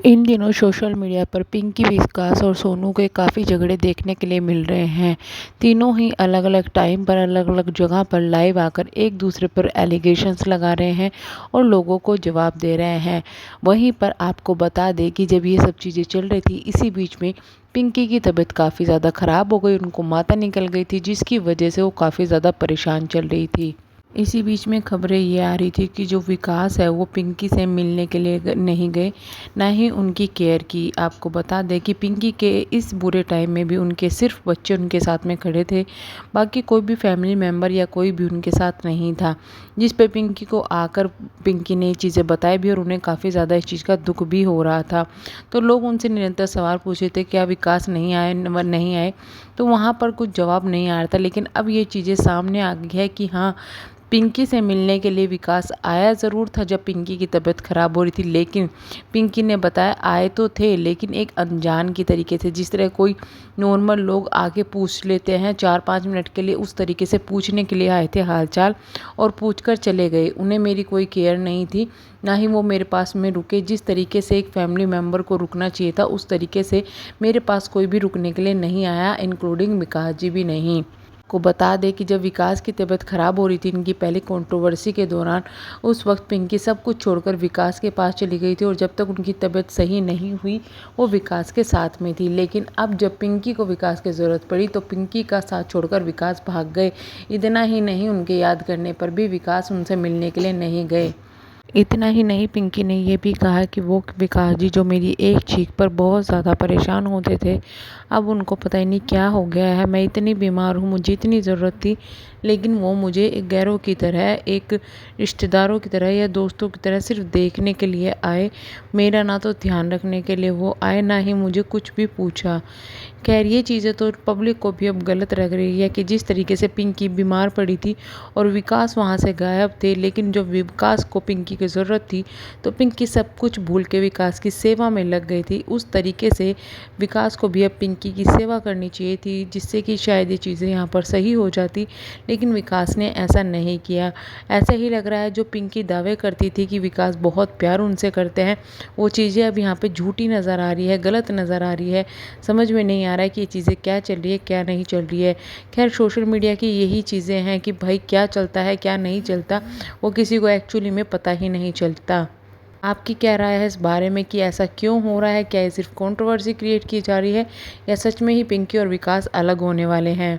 इन दिनों social media पर पिंकी विकास और सोनू के काफ़ी झगड़े देखने के लिए मिल रहे हैं। तीनों ही अलग अलग टाइम पर अलग अलग जगह पर लाइव आकर एक दूसरे पर एलिगेशंस लगा रहे हैं और लोगों को जवाब दे रहे हैं। वहीं पर आपको बता दें कि जब ये सब चीज़ें चल रही थी, इसी बीच में पिंकी की तबीयत काफ़ी ज़्यादा ख़राब हो गई, उनको माता निकल गई थी, जिसकी वजह से वो काफ़ी ज़्यादा परेशान चल रही थी। इसी बीच में खबरें ये आ रही थी कि जो विकास है वो पिंकी से मिलने के लिए नहीं गए, ना ही उनकी केयर की। आपको बता दें कि पिंकी के इस बुरे टाइम में भी उनके सिर्फ बच्चे उनके साथ में खड़े थे, बाकी कोई भी फैमिली मेम्बर या कोई भी उनके साथ नहीं था। जिस पे पिंकी को आकर पिंकी ने ये चीज़ें बताई भी और उन्हें काफ़ी ज़्यादा इस चीज़ का दुख भी हो रहा था। तो लोग उनसे निरंतर सवाल पूछे थे, क्या विकास नहीं आए, तो वहाँ पर कुछ जवाब नहीं आ रहा था। लेकिन अब ये चीज़ें सामने आ गई है कि हाँ, पिंकी से मिलने के लिए विकास आया ज़रूर था जब पिंकी की तबीयत ख़राब हो रही थी, लेकिन पिंकी ने बताया आए तो थे, लेकिन एक अनजान की तरीके से, जिस तरह कोई नॉर्मल लोग आके पूछ लेते हैं 4-5 मिनट के लिए, उस तरीके से पूछने के लिए आए थे हालचाल और पूछकर चले गए। उन्हें मेरी कोई केयर नहीं थी, ना ही वो मेरे पास में रुके। जिस तरीके से एक फैमिली मेम्बर को रुकना चाहिए था, उस तरीके से मेरे पास कोई भी रुकने के लिए नहीं आया, इंक्लूडिंग विकास जी भी नहीं। को बता दें कि जब विकास की तबीयत ख़राब हो रही थी इनकी पहली कंट्रोवर्सी के दौरान, उस वक्त पिंकी सब कुछ छोड़कर विकास के पास चली गई थी और जब तक उनकी तबीयत सही नहीं हुई वो विकास के साथ में थी। लेकिन अब जब पिंकी को विकास की ज़रूरत पड़ी तो पिंकी का साथ छोड़कर विकास भाग गए। इतना ही नहीं, उनके याद करने पर भी विकास उनसे मिलने के लिए नहीं गए। इतना ही नहीं, पिंकी ने ये भी कहा कि वो विकास जी जो मेरी एक चीख पर बहुत ज़्यादा परेशान होते थे, अब उनको पता ही नहीं क्या हो गया है। मैं इतनी बीमार हूँ, मुझे इतनी ज़रूरत थी, लेकिन वो मुझे एक गैरों की तरह, एक रिश्तेदारों की तरह या दोस्तों की तरह सिर्फ देखने के लिए आए। मेरा ना तो ध्यान रखने के लिए वो आए, ना ही मुझे कुछ भी पूछा। खैर, ये चीज़ें तो पब्लिक को भी अब गलत लग रही है कि जिस तरीके से पिंकी बीमार पड़ी थी और विकास वहाँ से गायब थे, लेकिन जब विकास को पिंकी की ज़रूरत थी तो पिंकी सब कुछ भूल के विकास की सेवा में लग गई थी। उस तरीके से विकास को भी अब पिंकी की सेवा करनी चाहिए थी, जिससे कि शायद ये चीज़ें यहाँ पर सही हो जाती, लेकिन विकास ने ऐसा नहीं किया। ऐसा ही लग रहा है जो पिंकी दावे करती थी कि विकास बहुत प्यार उनसे करते हैं, वो चीज़ें अब यहाँ पे झूठी नज़र आ रही है, गलत नज़र आ रही है। समझ में नहीं आ रहा है कि ये चीज़ें क्या चल रही है, क्या नहीं चल रही है। खैर, सोशल मीडिया की यही चीज़ें हैं कि भाई क्या चलता है क्या नहीं चलता, वो किसी को एक्चुअली में पता ही नहीं चलता। आपकी क्या राय है इस बारे में कि ऐसा क्यों हो रहा है? क्या ये सिर्फ कंट्रोवर्सी क्रिएट की जा रही है या सच में ही पिंकी और विकास अलग होने वाले हैं?